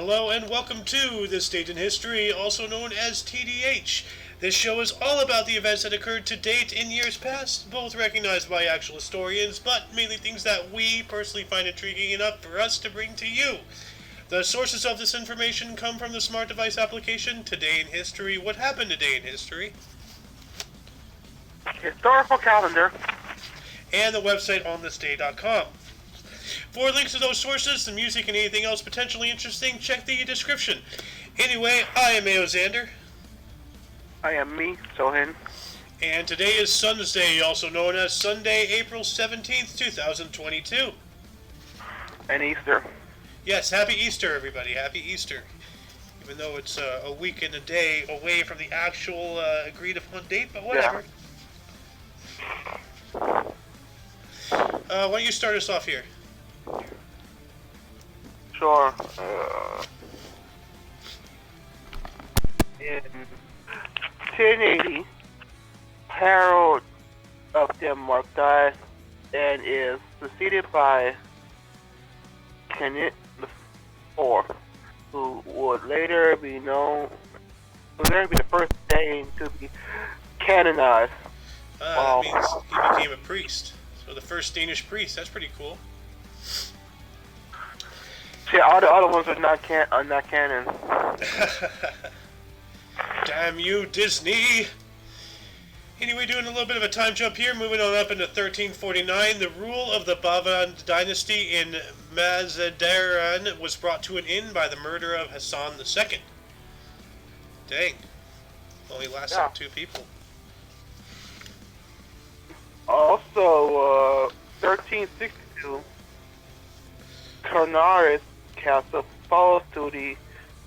Hello and welcome to This Date in History, also known as TDH. This show is all about the events that occurred to date in years past, both recognized by actual historians, but mainly things that we personally find intriguing enough for us to bring to you. The sources of this information come from the smart device application Today in History. What happened today in history? Historical calendar. And the website onthisday.com. For links to those sources, the music, and anything else potentially interesting, check the description. Anyway, I am Mayo Xander. I am me, Sohin. And today is Sunday, also known as Sunday, April 17th, 2022. And Easter. Yes, happy Easter, everybody. Happy Easter. Even though it's a week and a day away from the actual agreed upon date, but whatever. Yeah. Why don't you start us off here? Sure. In 1080, Harold of Denmark died and is succeeded by Kenneth IV, who would later be the first Dane to be canonized. That means he became a priest. So the first Danish priest. That's pretty cool. Yeah, all the other ones are not canon. Damn you, Disney! Anyway, doing a little bit of a time jump here, moving on up into 1349, the rule of the Bavan dynasty in Mazandaran was brought to an end by the murder of Hassan II. Dang. Only lasted 2 people. Also, 1362, Carnaris Castle falls to the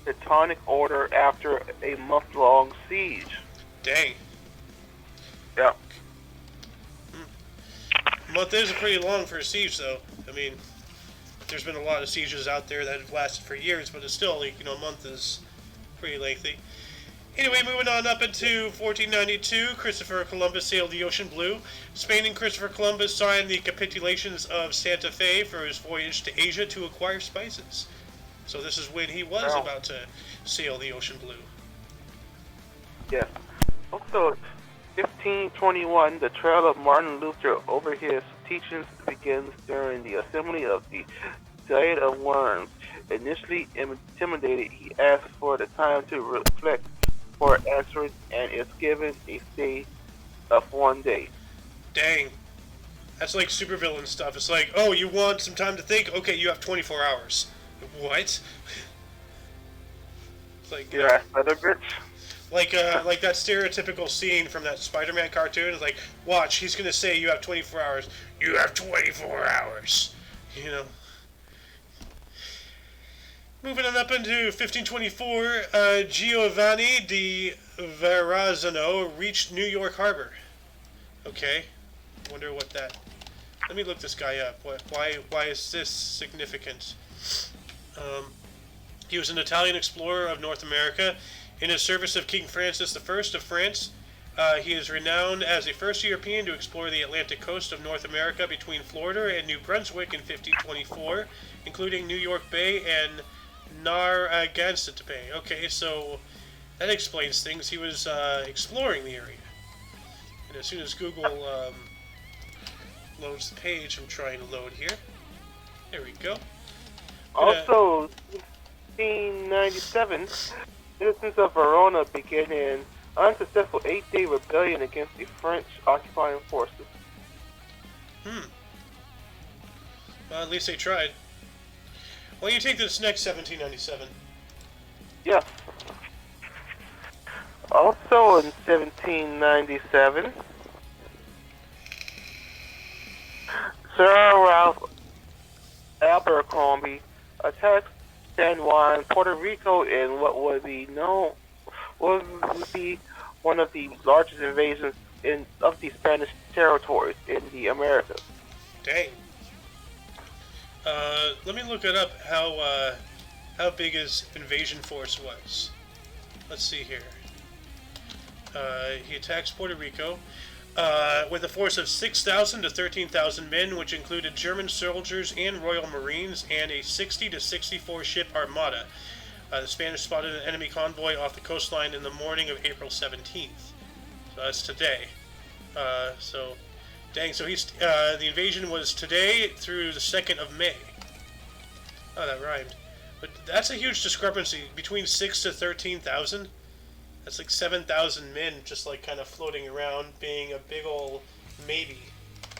Teutonic Order after a month-long siege. Dang. Yeah. A month is pretty long for a siege, though. I mean, there's been a lot of sieges out there that have lasted for years, but it's still, a month is pretty lengthy. Anyway, moving on up into 1492, Christopher Columbus sailed the ocean blue. Spain and Christopher Columbus signed the capitulations of Santa Fe for his voyage to Asia to acquire spices. So this is when he was about to sail the ocean blue. Yes. Also, 1521, the trial of Martin Luther over his teachings begins during the assembly of the Diet of Worms. Initially intimidated, he asks for the time to reflect for answering and is given a stay of 1 day. Dang. That's like supervillain stuff. It's like, oh, you want some time to think? Okay, you have 24 hours. What? It's like, yeah, another bitch. Like that stereotypical scene from that Spider-Man cartoon. It's like, watch, he's gonna say you have 24 hours. You have 24 hours. Moving on up into 1524, Giovanni di Verrazzano reached New York Harbor. Okay, wonder what that... Let me look this guy up. Why is this significant? He was an Italian explorer of North America. In his service of King Francis I of France, he is renowned as the first European to explore the Atlantic coast of North America between Florida and New Brunswick in 1524, including New York Bay and Narragansett Bay. Okay, so that explains things. He was exploring the area. And as soon as Google loads the page I'm trying to load here. There we go. Also, 1597, citizens of Verona began an unsuccessful 8-day rebellion against the French occupying forces. Well, at least they tried. Well, you take this next 1797. Yeah. Also in 1797, Sir Ralph Abercrombie attacked San Juan, Puerto Rico, in what would be one of the largest invasions of the Spanish territories in the Americas. Dang. Let me look it up. How big his invasion force was. Let's see here. He attacks Puerto Rico. with a force of 6,000 to 13,000 men, which included German soldiers and Royal Marines, and a 60 to 64 ship armada. The Spanish spotted an enemy convoy off the coastline in the morning of April 17th. So that's today. Dang. So the invasion was today through the 2nd of May. Oh, that rhymed. But that's a huge discrepancy between 6 to 13,000. That's like 7,000 men just like kind of floating around, being a big ol' maybe.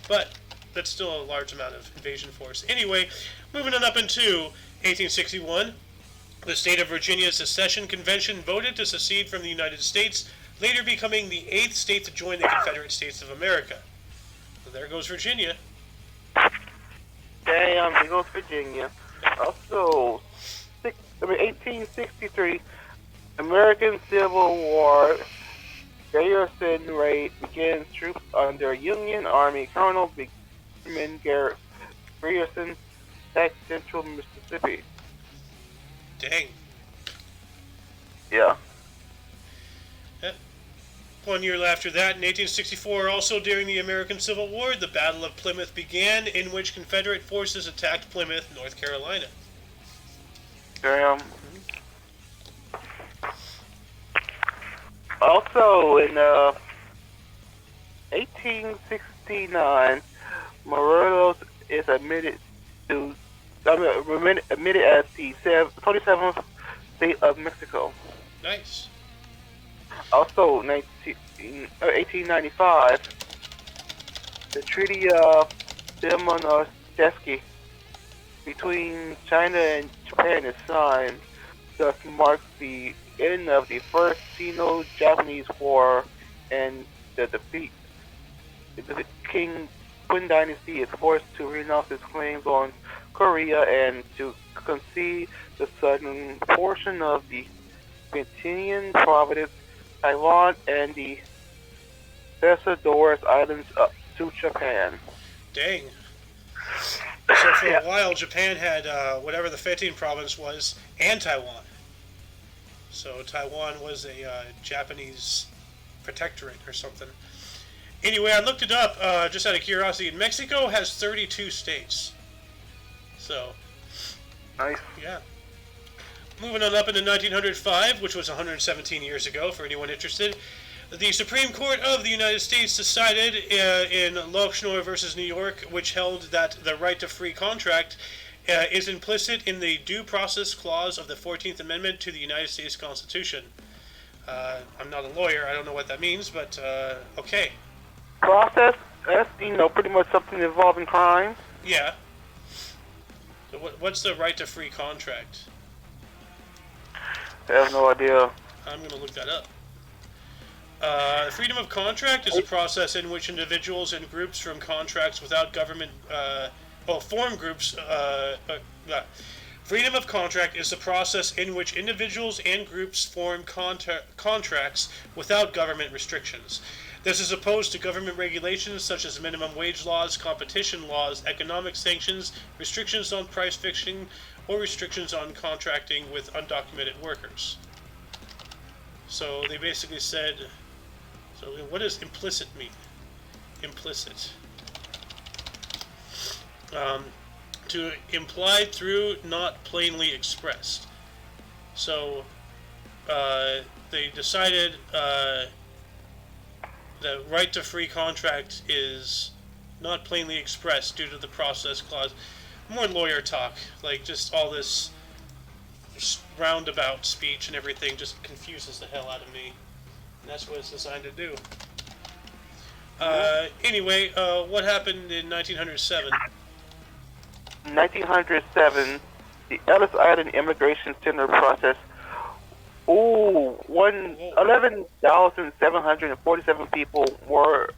But that's still a large amount of invasion force. Anyway, moving on up into 1861, the state of Virginia's secession convention voted to secede from the United States, later becoming the 8th state to join the Confederate States of America. So there goes Virginia. Damn, there goes Virginia. Also, 1863, American Civil War. Garrison raid begins. Troops under Union Army Colonel Benjamin Garrison attack central Mississippi. Dang. Yeah. 1 year after that, in 1864, also during the American Civil War, the Battle of Plymouth began, in which Confederate forces attacked Plymouth, North Carolina. Damn. Also, in 1869, Morelos is admitted as the 27th state of Mexico. Nice. Also, 1895, the Treaty of Shimonoseki between China and Japan is signed. Thus marks the end of the First Sino-Japanese War and the defeat. The Qing Dynasty is forced to renounce its claims on Korea and to concede the southern portion of the Bentinian province, Taiwan, and the Azores Islands up to Japan. Dang. So for a while, Japan had whatever the 15th province was, and Taiwan. So Taiwan was a Japanese protectorate or something. Anyway, I looked it up just out of curiosity. Mexico has 32 states. So, nice. Yeah. Moving on up into 1905, which was 117 years ago, for anyone interested, the Supreme Court of the United States decided in Lochner versus New York, which held that the right to free contract is implicit in the Due Process Clause of the 14th Amendment to the United States Constitution. I'm not a lawyer, I don't know what that means, but okay. Process? That's, pretty much something involving crime. Yeah. So what's the right to free contract? I have no idea. I'm going to look that up. Freedom of contract is a process in which individuals and groups form contracts without government. Freedom of contract is the process in which individuals and groups form contracts without government restrictions. This is opposed to government regulations such as minimum wage laws, competition laws, economic sanctions, restrictions on price fixing, or restrictions on contracting with undocumented workers. So they basically said, so what does implicit mean? Implicit. To imply through, not plainly expressed. So they decided the right to free contract is not plainly expressed due to the process clause. More lawyer talk, like just all this roundabout speech and everything just confuses the hell out of me. And that's what it's designed to do. Anyway, what happened in 1907? In 1907, the Ellis Island Immigration Center processed 11,747 people more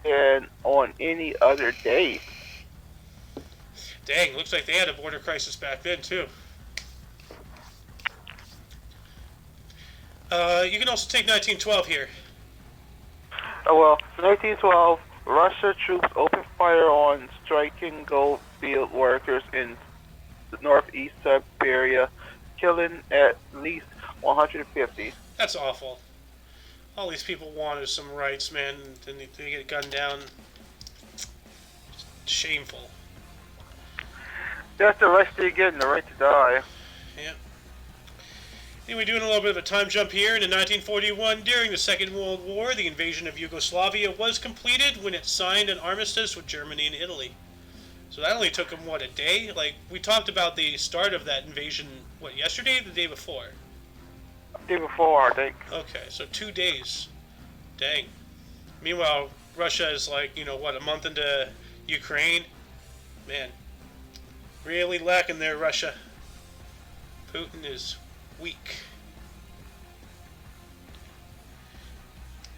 than on any other day. Dang, looks like they had a border crisis back then, too. You can also take 1912 here. Well, 1912, Russia troops opened fire on striking gold field workers in the northeast Siberia, killing at least 150. That's awful. All these people wanted some rights, man, and they get gunned down. Shameful. That's the right they're getting, the right to die. Yeah. Anyway, doing a little bit of a time jump here. In 1941, during the Second World War, the invasion of Yugoslavia was completed when it signed an armistice with Germany and Italy. So that only took them, what, a day? Like, we talked about the start of that invasion, what, yesterday or the day before? Day before, I think. Okay, so 2 days. Dang. Meanwhile, Russia is like, a month into Ukraine? Man, really lacking there, Russia. Putin is weak.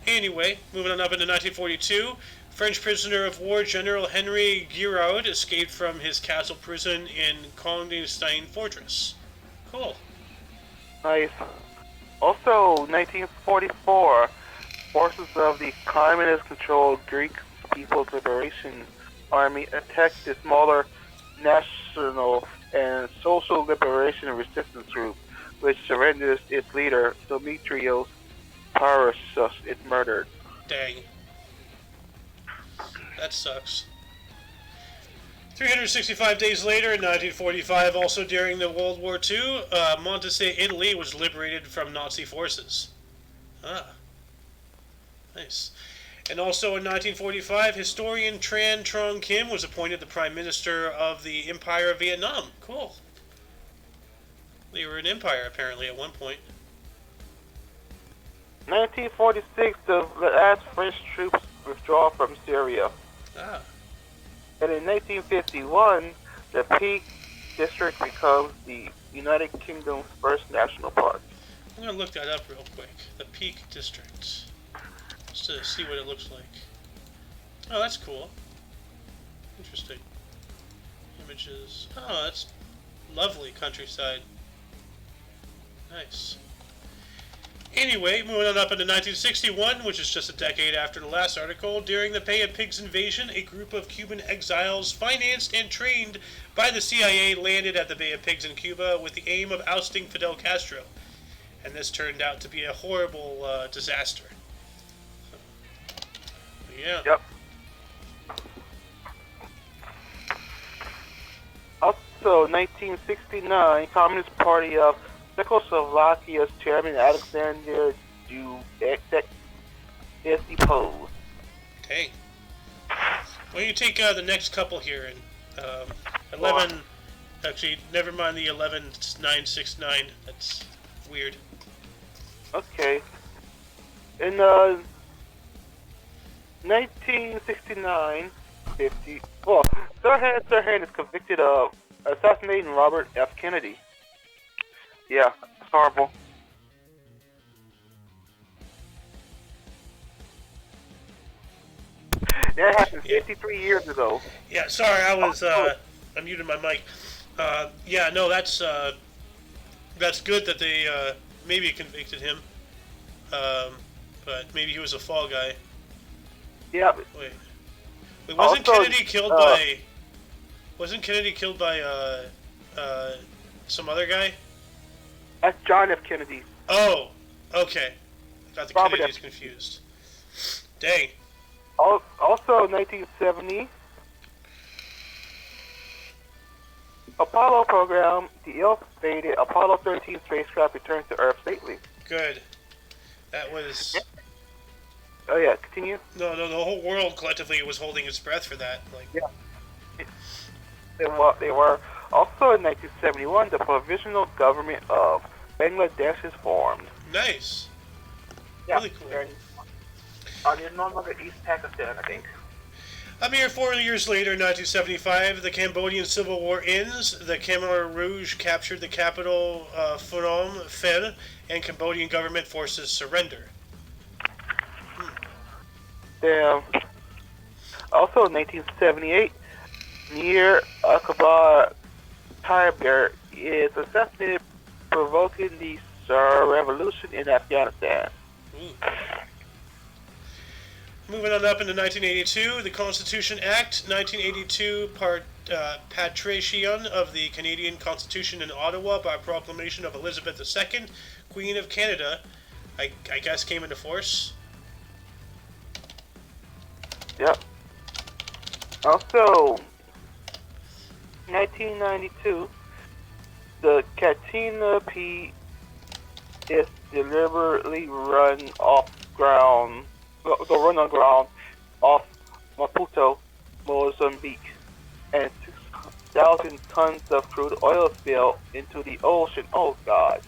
Anyway, moving on up into 1942, French prisoner of war General Henry Giraud escaped from his castle prison in Clandestine Fortress. Cool. Nice. Also, 1944, forces of the communist-controlled Greek People's Liberation Army attacked the smaller National and Social Liberation Resistance Group, which surrenders its leader, Demetrios Parashus, is murdered. Dang. That sucks. 365 days later, in 1945, also during the World War II, Montese, Italy was liberated from Nazi forces. Ah. Nice. And also in 1945, historian Tran Trong Kim was appointed the Prime Minister of the Empire of Vietnam. Cool. They were an empire, apparently, at one point. 1946, the last French troops withdraw from Syria. Ah. And in 1951, the Peak District becomes the United Kingdom's first national park. I'm going to look that up real quick. The Peak District. Just to see what it looks like. Oh, that's cool. Interesting. Images. Oh, that's lovely countryside. Nice. Anyway, moving on up into 1961, which is just a decade after the last article, during the Bay of Pigs invasion, a group of Cuban exiles financed and trained by the CIA landed at the Bay of Pigs in Cuba with the aim of ousting Fidel Castro. And this turned out to be a horrible disaster. Yeah. Yep. Also, 1969, Communist Party of Czechoslovakia's chairman Alexander Dubček is deposed. Okay. Well, you take the next couple here, and 11. Actually, never mind the 11969. That's weird. Okay. In 1969, 50. Well, Sirhan is convicted of assassinating Robert F. Kennedy. Yeah, it's horrible. That happened 53 years ago. Yeah, sorry, I was I muted my mic. Yeah, no, that's good that they maybe convicted him. But maybe he was a fall guy. Yeah. Wait, wasn't Also, Kennedy killed by? Wasn't Kennedy killed by some other guy? That's John F. Kennedy. Oh, okay. I got the Robert Kennedys F. confused. Dang. Also, 1970, Apollo program, the ill-fated Apollo 13 spacecraft returns to Earth safely. Good. That was. Oh yeah, continue. No, the whole world collectively was holding its breath for that. Like. Yeah. They were. Also in 1971, the provisional government of Bangladesh is formed. Nice. Yeah. Really cool. They're no longer East Pakistan, I think. A mere 4 years later, in 1975, the Cambodian Civil War ends. The Khmer Rouge captured the capital, Phnom Penh, and Cambodian government forces surrender. Damn. Also in 1978, Mir Akbar Taiber is assassinated, provoking the revolution in Afghanistan. Ooh. Moving on up into 1982, the Constitution Act, 1982 Patrician of the Canadian Constitution in Ottawa by proclamation of Elizabeth II, Queen of Canada, I guess came into force. Yep. Also, 1992, the Katina P. is deliberately run off ground, the run on ground off Maputo, Mozambique, and 6,000 tons of crude oil spill into the ocean. Oh God.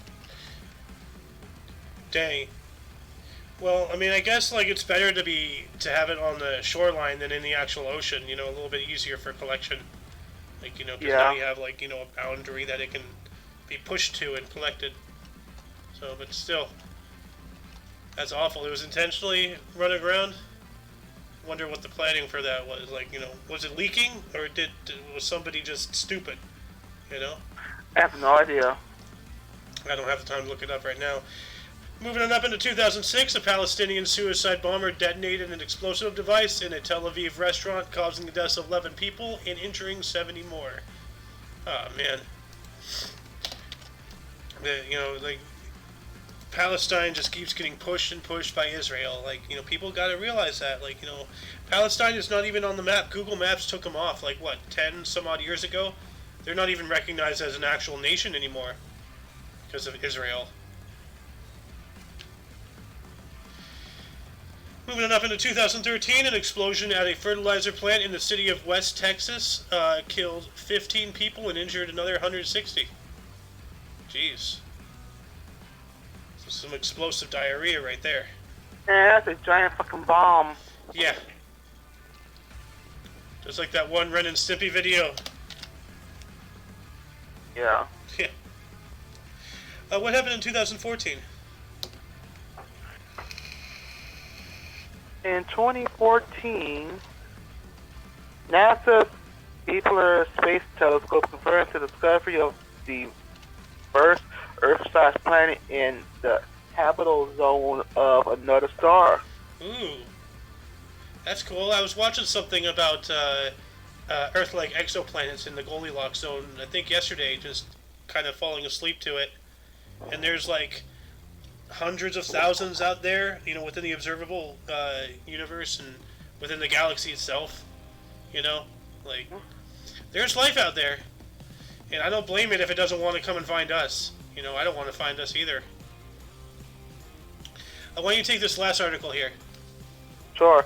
Dang. Well, I mean, I guess like it's better to have it on the shoreline than in the actual ocean. You know, a little bit easier for collection. Like because now Yeah. you have like a boundary that it can be pushed to and collected. So, but still, that's awful. It was intentionally run aground. Wonder what the planning for that was. Like, was it leaking or was somebody just stupid? You know, I have no idea. I don't have the time to look it up right now. Moving on up into 2006, a Palestinian suicide bomber detonated an explosive device in a Tel Aviv restaurant, causing the deaths of 11 people and injuring 70 more. Oh man, like Palestine just keeps getting pushed and pushed by Israel. Like, people got to realize that. Like, Palestine is not even on the map. Google Maps took them off, like, what, 10 some odd years ago? They're not even recognized as an actual nation anymore because of Israel. Moving on up into 2013, an explosion at a fertilizer plant in the city of West Texas killed 15 people and injured another 160. Jeez. Some explosive diarrhea right there. Yeah, that's a giant fucking bomb. Yeah. Just like that one Ren and Stimpy video. Yeah. Yeah. What happened in 2014? In 2014, NASA's Kepler Space Telescope confirmed the discovery of the first Earth-sized planet in the habitable zone of another star. Ooh. That's cool. I was watching something about Earth-like exoplanets in the Goldilocks zone, I think yesterday, just kind of falling asleep to it. And there's like hundreds of thousands out there, within the observable universe and within the galaxy itself. Like, there's life out there. And I don't blame it if it doesn't want to come and find us. I don't want to find us either. Why don't you take this last article here? Sure.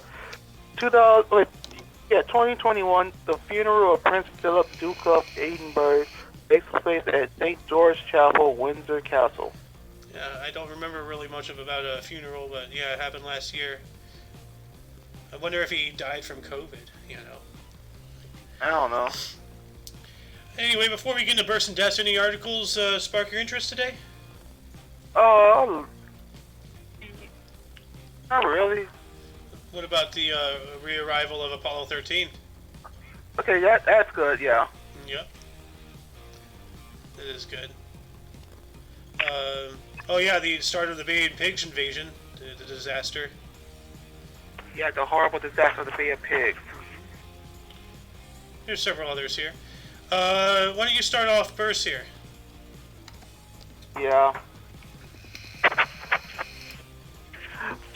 2021, the funeral of Prince Philip, Duke of Edinburgh, takes place at St. George Chapel, Windsor Castle. Yeah, I don't remember really much about a funeral, but yeah, it happened last year. I wonder if he died from COVID, I don't know. Anyway, before we get into Burst and Destiny articles, spark your interest today? Not really. What about the re-arrival of Apollo 13? Okay, that's good, yeah. Yep. It is good. Oh yeah, the start of the Bay of Pigs invasion, the disaster. Yeah, the horrible disaster of the Bay of Pigs. There's several others here. Why don't you start off first here? Yeah.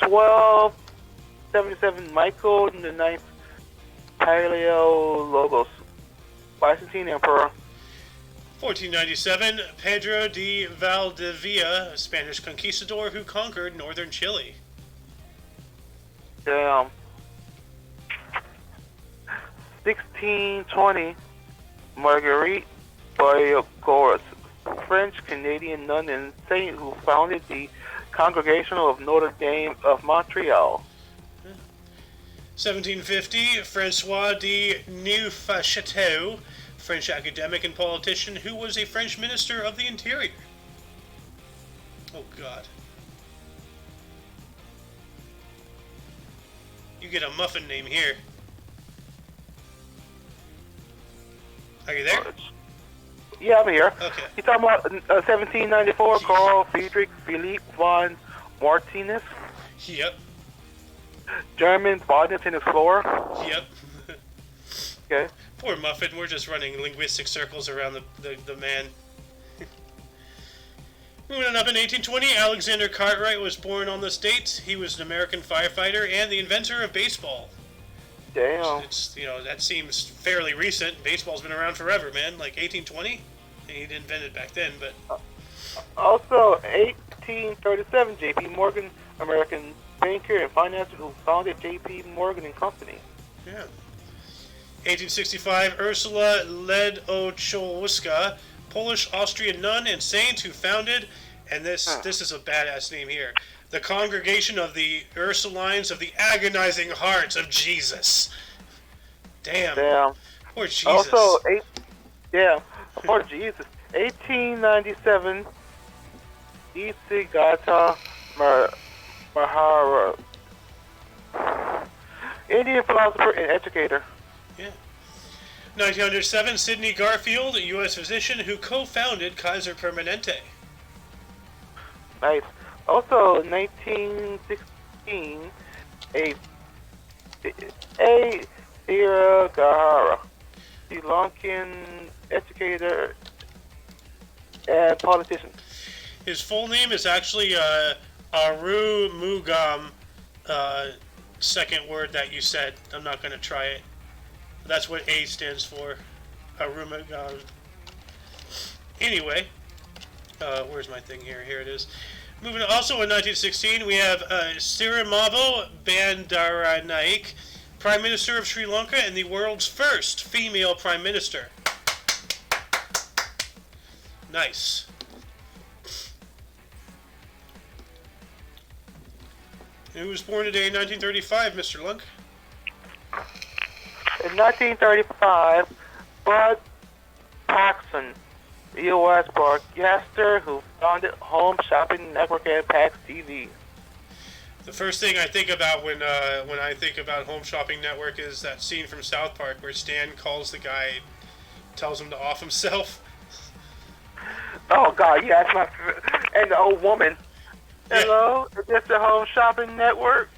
1277 Michael the Ninth Paleologos, Byzantine Emperor. 1497, Pedro de Valdivia, a Spanish conquistador who conquered northern Chile. Damn. 1620, Marguerite Bourgeois, French-Canadian nun and saint who founded the Congregation of Notre Dame of Montreal. 1750, Francois de Neufchâteau, French academic and politician who was a French minister of the interior. Oh, God. You get a muffin name here. Are you there? Yeah, I'm here. Okay. You talking about 1794, Carl Friedrich Philipp von Martinus, Yep. German botanist and explorer. Yep. Okay. Poor Muffin, we're just running linguistic circles around the man. Moving on up in 1820, Alexander Cartwright was born on this date. He was an American firefighter and the inventor of baseball. Damn. It's that seems fairly recent. Baseball's been around forever, man. Like 1820? He didn't invent it back then, but Also, 1837, J.P. Morgan, American banker and financier who founded J.P. Morgan and Company. Yeah. 1865, Ursula Ledocholska, Polish-Austrian nun and saint who founded, and this is a badass name here, the Congregation of the Ursulines of the Agonizing Heart of Jesus. Damn. Poor Jesus. Also, poor Jesus. 1897, Isigata Mahara, Indian philosopher and educator. Yeah. 1907, Sidney Garfield, a U.S. physician who co-founded Kaiser Permanente. Nice. Also, 1916, a Sira Gahara, Sri Lankan educator and politician. His full name is actually Aru Mugam, second word that you said. I'm not going to try it. That's what A stands for. Aru Mugam. Anyway, where's my thing here? Here it is. Moving on, also in 1916, we have Sirimavo Bandaranaike, Prime Minister of Sri Lanka and the world's first female Prime Minister. Nice. Who was born today in 1935, Mr. Lunk? In 1935, Bud Paxson, U.S. broadcaster who founded Home Shopping Network and Pax TV. The first thing I think about when I think about Home Shopping Network is that scene from South Park where Stan calls the guy, tells him to off himself. Oh God, yeah, that's my and the old woman. Hello, is this the Home Shopping Network?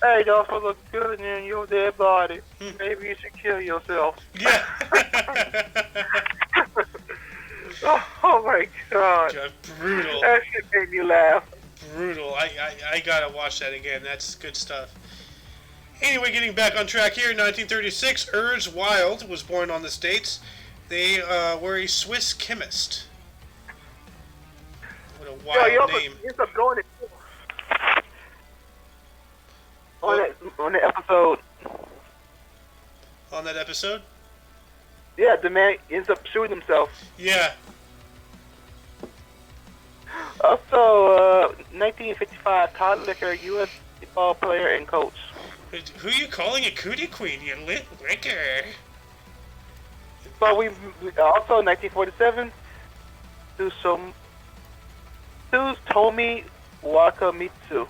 Hey, don't look good in your dead body. Maybe you should kill yourself. Yeah. Oh my God. Brutal. That shit made me laugh. Brutal. I gotta watch that again. That's good stuff. Anyway, getting back on track here, 1936, Urs Wild was born on the States. They were a Swiss chemist. What a wild name. Ends up going on the episode. On that episode? Yeah, the man ends up shooting himself. Yeah. Also, 1955, Todd Licker, U.S. football player and coach. Who are you calling a cootie queen, you licker? But we also 1947, Tomi Wakamitsu,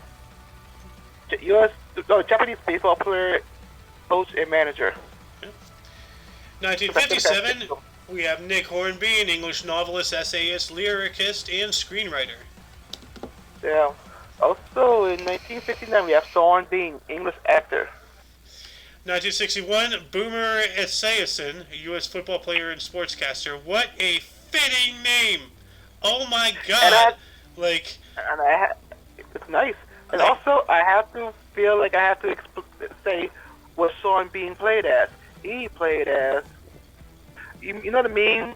U.S. Japanese baseball player, coach, and manager. 1957, we have Nick Hornby, an English novelist, essayist, lyricist, and screenwriter. Yeah. Also, in 1959, we have Sean Bean, English actor. 1961, Boomer Esiason, a U.S. football player and sportscaster. What a fitting name! Oh my God! It's nice. And also, I have to feel like I have to say what Sean Bean played as. He played as, you know the meme,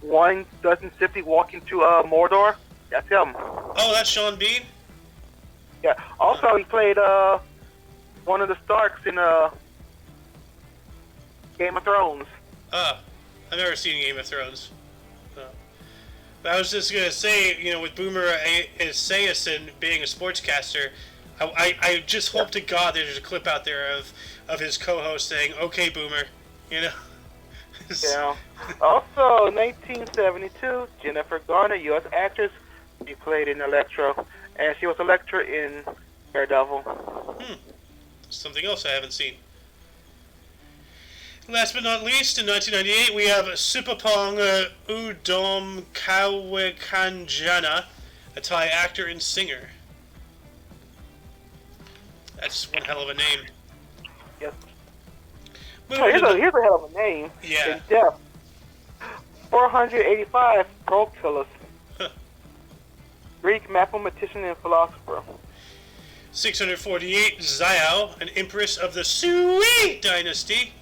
one doesn't simply walk into Mordor? That's him. Oh, that's Sean Bean? Yeah. Also, he played one of the Starks in Game of Thrones. I've never seen Game of Thrones. But I was just going to say, with Boomer Esiason being a sportscaster, I just hope to God there's a clip out there of his co-host saying, "Okay, Boomer," Yeah. Also, 1972, Jennifer Garner, U.S. actress. She played in Electro, and she was a lecturer in Daredevil. Something else I haven't seen. Last but not least, in 1998, we have Supapong Udom Kawekanjana, a Thai actor and singer. That's one hell of a name. Yes. Here's a hell of a name. Yeah. In depth. 485 Proclus. Greek mathematician and philosopher. 648 Xiao, an empress of the Sui dynasty.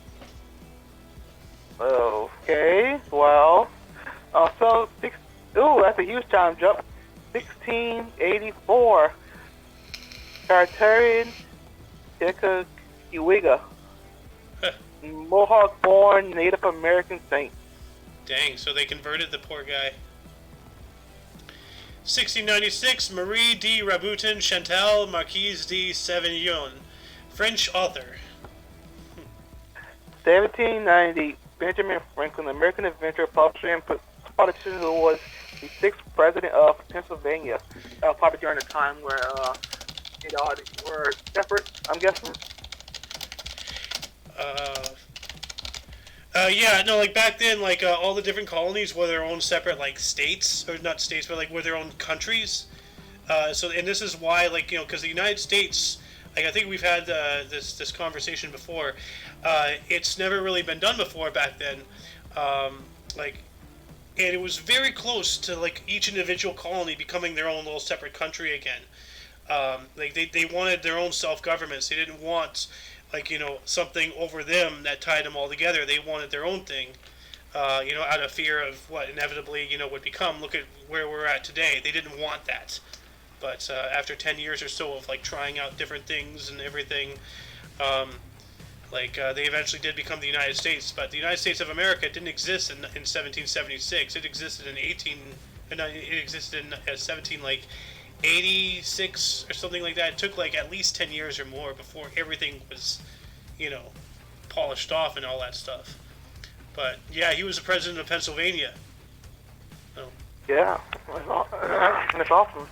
Okay, well, also, that's a huge time jump. 1684, Cartarian Tekakiwiga, Huh. Mohawk-born Native American saint. Dang, so they converted the poor guy. 1696, Marie de Rabutin Chantal Marquise de Savignon, French author. 1790, Benjamin Franklin, American inventor, publisher, and politician who was the sixth president of Pennsylvania. Probably during the time where they all were separate, I'm guessing. Yeah, no, like back then, like all the different colonies were their own separate like states, or not states, but like were their own countries. So, and this is why, like because the United States, like I think we've had this conversation before. It's never really been done before back then, like, and it was very close to like each individual colony becoming their own little separate country again. Like they wanted their own self-governments. They didn't want like something over them that tied them all together. They wanted their own thing, out of fear of what inevitably would become. Look at where we're at today. They didn't want that, but after 10 years or so of like trying out different things and everything, they eventually did become the United States. But the United States of America didn't exist in 1776. It existed in 86 or something like that. It took like at least 10 years or more before everything was, polished off and all that stuff. But yeah, he was the president of Pennsylvania. So. Yeah, that's awesome.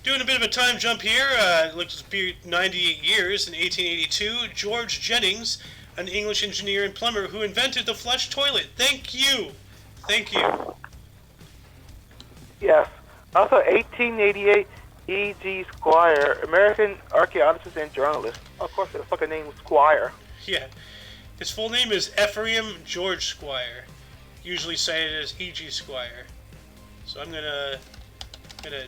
Doing a bit of a time jump here. Looks to be 98 years in 1882. George Jennings, an English engineer and plumber who invented the flush toilet. Thank you. Thank you. Yes. Also, 1888, E.G. Squire, American archaeologist and journalist. Of course, the fucking name was Squire. Yeah. His full name is Ephraim George Squire, usually cited as E.G. Squire. So I'm gonna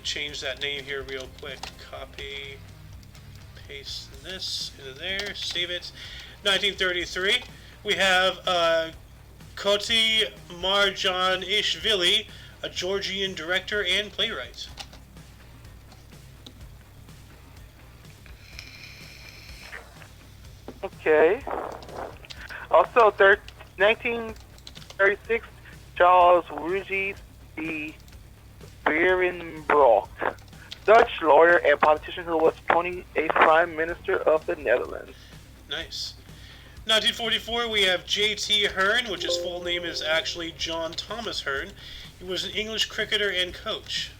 change that name here real quick. Copy, paste this into there, save it. 1933, we have Koti Marjanishvili, a Georgian director and playwright. Okay. Also, 1936, Charles Rugy de Berenbroek, Dutch lawyer and politician who was 28th Prime Minister of the Netherlands. Nice. 1944, we have J.T. Hearn, which his full name is actually John Thomas Hearn. He was an English cricketer and coach.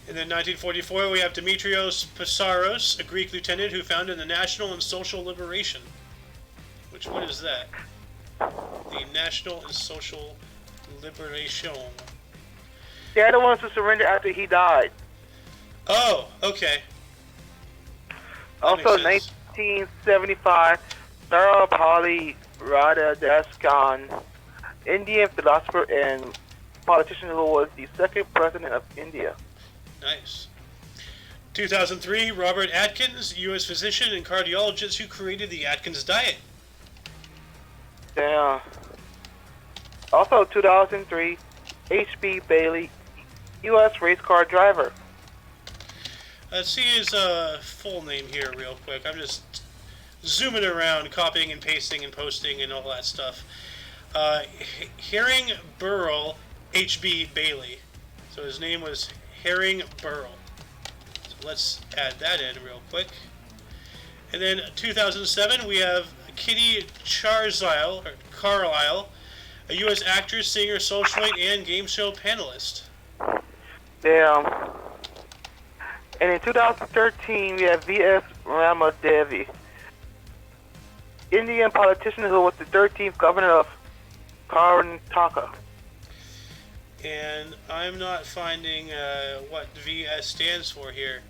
And then 1944, we have Dimitrios Passaros, a Greek lieutenant who founded the National and Social Liberation. Which one is that? The National and Social Liberation. They're the ones who surrendered after he died. Oh, okay. Also, 1975, Sarvapalli Radhakrishnan, Indian philosopher and politician who was the second president of India. Nice. 2003, Robert Atkins, U.S. physician and cardiologist who created the Atkins diet. Yeah. Also, 2003, H.B. Bailey, U.S. race car driver. Let's see his full name here real quick. I'm just zooming around, copying and pasting and posting and all that stuff. Herring Burrell H.B. Bailey. So his name was Herring Burrell. So let's add that in real quick. And then 2007, we have Kitty Carlisle, a U.S. actress, singer, socialite, and game show panelist. Damn. And in 2013, we have V.S. Ramadevi, Indian politician who was the 13th governor of Karnataka. And I'm not finding what VS stands for here.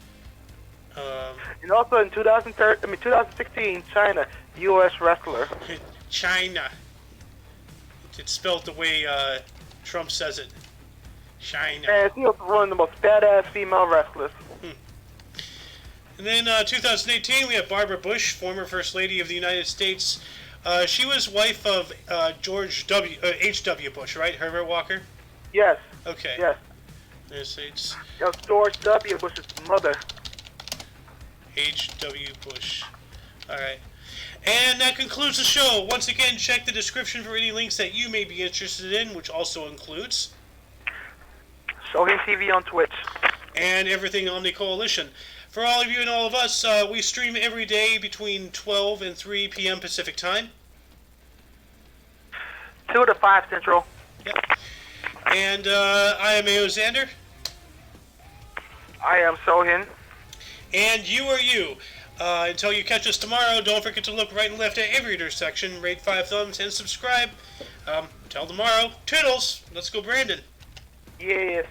And also in 2016, China, U.S. wrestler. China. It's spelled the way Trump says it. China. And he was one of the most badass female wrestlers. And then 2018, we have Barbara Bush, former First Lady of the United States, She was wife of George H.W. Bush, right? Herbert Walker? Yes. Okay. Yes. United States. That was George W. Bush's mother. H.W. Bush. Alright. And that concludes the show. Once again, check the description for any links that you may be interested in, which also includes Shogun TV on Twitch. And everything Omni Coalition. For all of you and all of us, we stream every day between 12 and 3 p.m. Pacific Time. 2 to 5 Central. Yep. And I am A.O. Xander. I am Sohin. And you are you. Until you catch us tomorrow, don't forget to look right and left at every intersection, rate 5 thumbs, and subscribe. Until tomorrow, toodles. Let's go, Brandon. Yes.